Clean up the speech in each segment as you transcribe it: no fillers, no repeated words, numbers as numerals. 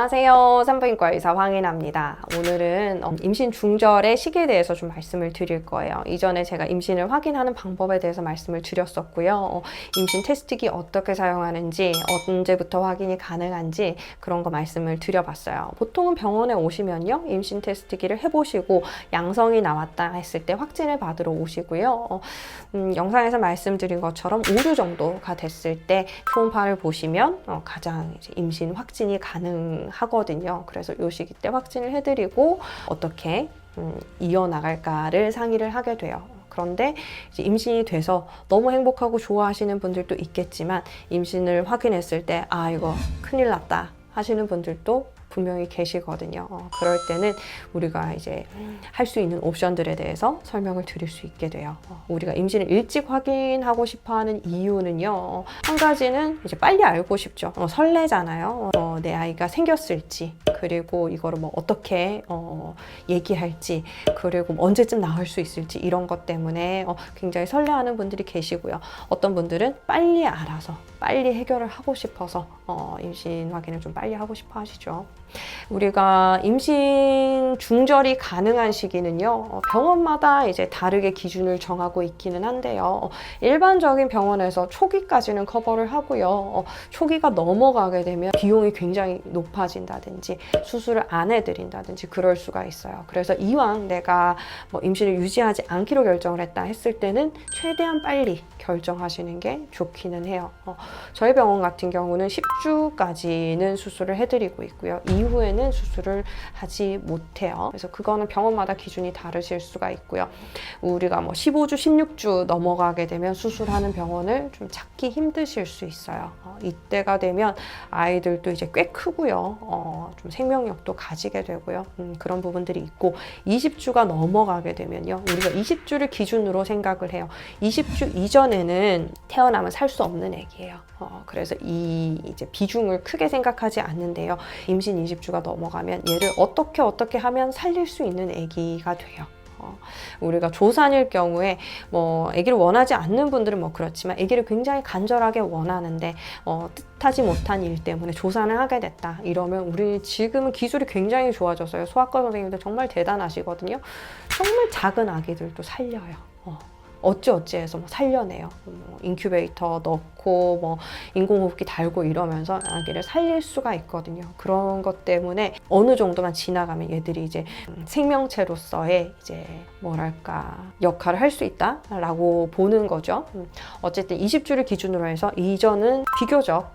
안녕하세요. 산부인과 의사 황인아입니다. 오늘은 임신 중절의 시기에 대해서 좀 말씀을 드릴 거예요. 이전에 제가 임신을 확인하는 방법에 대해서 말씀을 드렸었고요. 임신 테스트기 어떻게 사용하는지, 언제부터 확인이 가능한지 그런 거 말씀을 드려봤어요. 보통은 병원에 오시면요. 임신 테스트기를 해보시고 양성이 나왔다 했을 때 확진을 받으러 오시고요. 영상에서 말씀드린 것처럼 5주 정도가 됐을 때 초음파를 보시면 가장 이제 임신 확진이 가능하거든요. 그래서 이 시기 때 확진을 해드리고 어떻게 이어나갈까를 상의를 하게 돼요. 그런데 이제 임신이 돼서 너무 행복하고 좋아하시는 분들도 있겠지만 임신을 확인했을 때 이거 큰일 났다 하시는 분들도 분명히 계시거든요. 그럴 때는 우리가 이제 할 수 있는 옵션들에 대해서 설명을 드릴 수 있게 돼요. 우리가 임신을 일찍 확인하고 싶어 하는 이유는요. 한 가지는 이제 빨리 알고 싶죠. 설레잖아요. 내 아이가 생겼을지, 그리고 이거를 뭐 어떻게 얘기할지, 그리고 언제쯤 나올 수 있을지 이런 것 때문에 굉장히 설레하는 분들이 계시고요. 어떤 분들은 빨리 알아서 빨리 해결을 하고 싶어서 임신 확인을 좀 빨리 하고 싶어 하시죠. 우리가 임신 중절이 가능한 시기는요, 병원마다 이제 다르게 기준을 정하고 있기는 한데요. 일반적인 병원에서 초기까지는 커버를 하고요. 초기가 넘어가게 되면 비용이 굉장히 높아진다든지 수술을 안 해드린다든지 그럴 수가 있어요. 그래서 이왕 내가 임신을 유지하지 않기로 결정을 했다 했을 때는 최대한 빨리 결정하시는 게 좋기는 해요. 저희 병원 같은 경우는 10주까지는 수술을 해드리고 있고요. 이후에는 수술을 하지 못해요. 그래서 그거는 병원마다 기준이 다르실 수가 있고요. 우리가 15주, 16주 넘어가게 되면 수술하는 병원을 좀 찾기 힘드실 수 있어요. 이때가 되면 아이들도 이제 꽤 크고요. 좀 생명력도 가지게 되고요. 그런 부분들이 있고 20주가 넘어가게 되면요. 우리가 20주를 기준으로 생각을 해요. 20주 이전에는 태어나면 살 수 없는 애기예요. 그래서 이 이제 비중을 크게 생각하지 않는데요. 임신 20주가 넘어가면 얘를 어떻게 하면 살릴 수 있는 아기가 돼요. 우리가 조산일 경우에 아기를 원하지 않는 분들은 그렇지만 아기를 굉장히 간절하게 원하는데 뜻하지 못한 일 때문에 조산을 하게 됐다 이러면 우리 지금은 기술이 굉장히 좋아졌어요. 소아과 선생님들 정말 대단하시거든요. 정말 작은 아기들도 살려요. 어찌해서 살려내요. 인큐베이터 넣고 인공호흡기 달고 이러면서 아기를 살릴 수가 있거든요. 그런 것 때문에 어느 정도만 지나가면 얘들이 이제 생명체로서의 이제 역할을 할 수 있다라고 보는 거죠. 어쨌든 20주를 기준으로 해서 이전은 비교적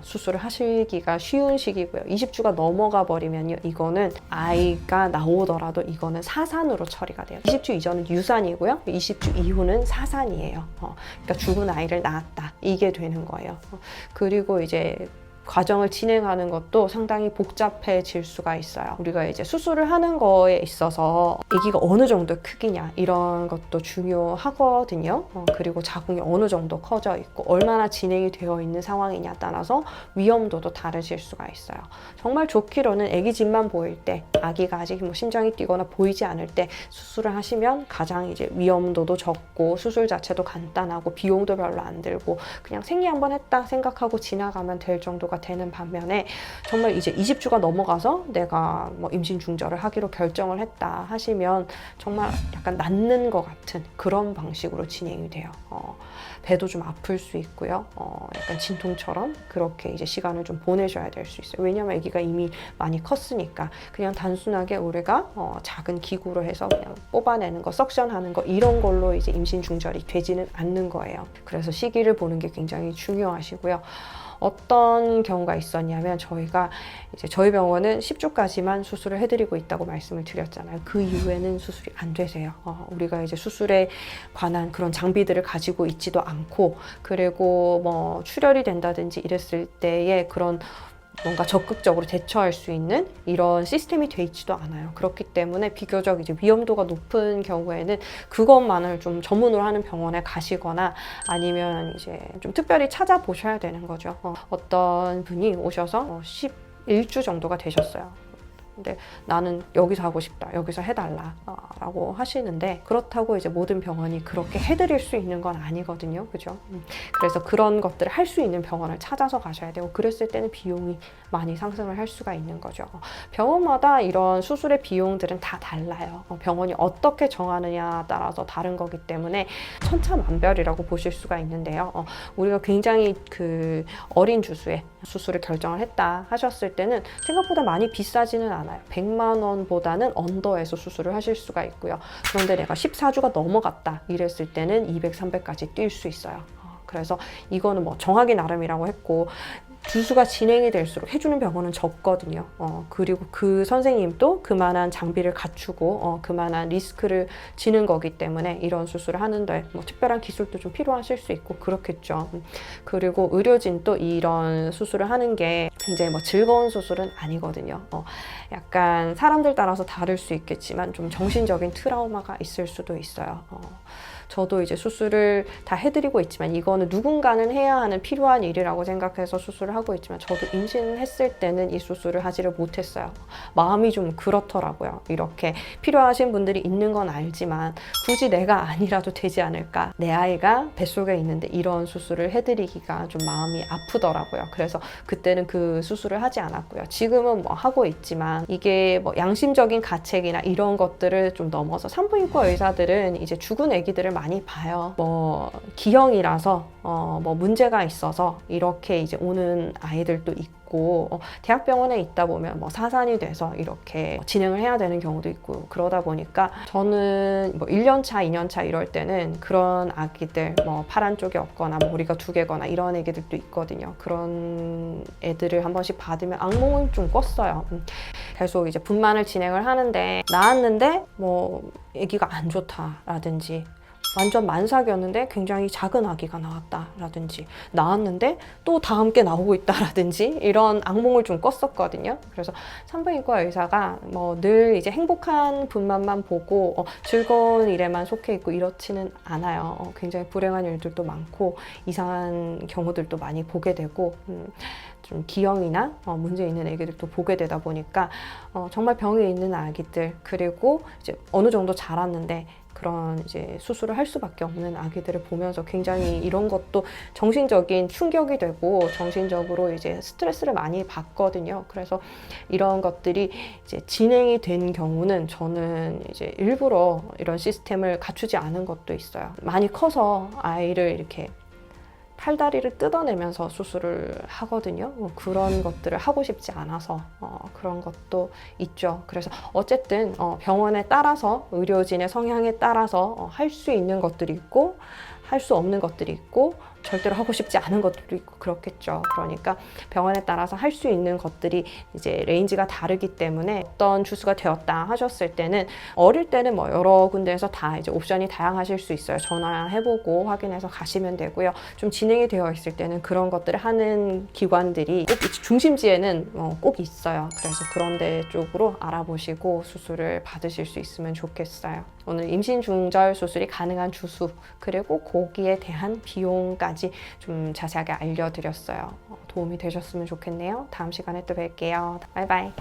수술을 하시기가 쉬운 시기고요. 20주가 넘어가 버리면요, 이거는 아이가 나오더라도 이거는 사산으로 처리가 돼요. 20주 이전은 유산이고요. 20주 이후는 사산이에요. 그러니까 죽은 아이를 낳았다 이게 되는 거예요. 그리고 이제 과정을 진행하는 것도 상당히 복잡해질 수가 있어요. 우리가 이제 수술을 하는 거에 있어서 아기가 어느 정도 크기냐 이런 것도 중요하거든요. 그리고 자궁이 어느 정도 커져 있고 얼마나 진행이 되어 있는 상황이냐 따라서 위험도도 다르실 수가 있어요. 정말 좋기로는 아기 집만 보일 때, 아기가 아직 심장이 뛰거나 보이지 않을 때 수술을 하시면 가장 이제 위험도도 적고 수술 자체도 간단하고 비용도 별로 안 들고 그냥 생리 한번 했다 생각하고 지나가면 될 정도가 되는 반면에 정말 이제 20주가 넘어가서 내가 임신 중절을 하기로 결정을 했다 하시면 정말 약간 낫는 것 같은 그런 방식으로 진행이 돼요. 배도 좀 아플 수 있고요. 약간 진통처럼 그렇게 이제 시간을 좀 보내셔야 될 수 있어요. 왜냐면 아기가 이미 많이 컸으니까 그냥 단순하게 우리가 작은 기구로 해서 그냥 뽑아내는 거, 석션하는 거 이런 걸로 이제 임신 중절이 되지는 않는 거예요. 그래서 시기를 보는 게 굉장히 중요하시고요. 어떤 경우가 있었냐면 저희 병원은 10주까지만 수술을 해드리고 있다고 말씀을 드렸잖아요. 그 이후에는 수술이 안 되세요. 우리가 이제 수술에 관한 그런 장비들을 가지고 있지도 않고, 그리고 출혈이 된다든지 이랬을 때의 그런 뭔가 적극적으로 대처할 수 있는 이런 시스템이 돼 있지도 않아요. 그렇기 때문에 비교적 이제 위험도가 높은 경우에는 그것만을 좀 전문으로 하는 병원에 가시거나 아니면 이제 좀 특별히 찾아보셔야 되는 거죠. 어떤 분이 오셔서 11주 정도가 되셨어요. 근데 나는 여기서 하고 싶다, 여기서 해달라 라고 하시는데, 그렇다고 이제 모든 병원이 그렇게 해드릴 수 있는 건 아니거든요. 그죠? 그래서 그런 것들을 할 수 있는 병원을 찾아서 가셔야 되고, 그랬을 때는 비용이 많이 상승을 할 수가 있는 거죠. 병원마다 이런 수술의 비용들은 다 달라요. 병원이 어떻게 정하느냐에 따라서 다른 거기 때문에 천차만별이라고 보실 수가 있는데요. 우리가 굉장히 그 어린 주수에 수술을 결정을 했다 하셨을 때는 생각보다 많이 비싸지는 않아요. 100만 원보다는 언더에서 수술을 하실 수가 있고요. 그런데 내가 14주가 넘어갔다 이랬을 때는 200, 300까지 뛸 수 있어요. 그래서 이거는 뭐 정하기 나름이라고 했고, 주수가 진행이 될수록 해주는 병원은 적거든요. 그리고 그 선생님도 그만한 장비를 갖추고 그만한 리스크를 지는 거기 때문에 이런 수술을 하는데 뭐 특별한 기술도 좀 필요하실 수 있고 그렇겠죠. 그리고 의료진도 이런 수술을 하는 게 굉장히 뭐 즐거운 수술은 아니거든요. 약간 사람들 따라서 다를 수 있겠지만 좀 정신적인 트라우마가 있을 수도 있어요. 저도 이제 수술을 다 해드리고 있지만, 이거는 누군가는 해야 하는 필요한 일이라고 생각해서 수술을 하고 있지만, 저도 임신했을 때는 이 수술을 하지를 못했어요. 마음이 좀 그렇더라고요. 이렇게 필요하신 분들이 있는 건 알지만 굳이 내가 아니라도 되지 않을까, 내 아이가 뱃속에 있는데 이런 수술을 해드리기가 좀 마음이 아프더라고요. 그래서 그때는 그 수술을 하지 않았고요. 지금은 뭐 하고 있지만, 이게 뭐 양심적인 가책이나 이런 것들을 좀 넘어서 산부인과 의사들은 이제 죽은 아기들을 많이 봐요. 뭐 기형이라서 뭐 문제가 있어서 이렇게 이제 오는 아이들도 있고, 대학병원에 있다 보면 뭐 사산이 돼서 이렇게 진행을 해야 되는 경우도 있고, 그러다 보니까 저는 뭐 1년차, 2년차 이럴 때는 그런 아기들, 뭐 팔 쪽이 없거나 머리가 2개거나 이런 애기들도 있거든요. 그런 애들을 한 번씩 받으면 악몽을 좀 꿨어요. 계속 이제 분만을 진행을 하는데, 나았는데 뭐 아기가 안 좋다라든지, 완전 만삭이었는데 굉장히 작은 아기가 나왔다라든지, 나왔는데 또 다음 게 나오고 있다라든지, 이런 악몽을 좀 꿨었거든요. 그래서 산부인과 의사가 뭐 늘 이제 행복한 분만만 보고 즐거운 일에만 속해 있고 이렇지는 않아요. 굉장히 불행한 일들도 많고 이상한 경우들도 많이 보게 되고, 좀 기형이나 문제 있는 아기들도 보게 되다 보니까 정말 병이 있는 아기들, 그리고 이제 어느 정도 자랐는데 그런 이제 수술을 할 수밖에 없는 아기들을 보면서 굉장히 이런 것도 정신적인 충격이 되고 정신적으로 이제 스트레스를 많이 받거든요. 그래서 이런 것들이 이제 진행이 된 경우는 저는 이제 일부러 이런 시스템을 갖추지 않은 것도 있어요. 많이 커서 아이를 이렇게 팔다리를 뜯어내면서 수술을 하거든요. 그런 것들을 하고 싶지 않아서 그런 것도 있죠. 그래서 어쨌든 병원에 따라서, 의료진의 성향에 따라서 할 수 있는 것들이 있고 할 수 없는 것들이 있고, 절대로 하고 싶지 않은 것들도 있고 그렇겠죠. 그러니까 병원에 따라서 할 수 있는 것들이 이제 레인지가 다르기 때문에, 어떤 주수가 되었다 하셨을 때는 어릴 때는 뭐 여러 군데에서 다 이제 옵션이 다양하실 수 있어요. 전화해보고 확인해서 가시면 되고요. 좀 진행이 되어 있을 때는 그런 것들을 하는 기관들이 꼭 중심지에는 꼭 있어요. 그래서 그런 데 쪽으로 알아보시고 수술을 받으실 수 있으면 좋겠어요. 오늘 임신 중절 수술이 가능한 주수, 그리고 거기에 대한 비용까지 좀 자세하게 알려드렸어요. 도움이 되셨으면 좋겠네요. 다음 시간에 또 뵐게요. 바이바이.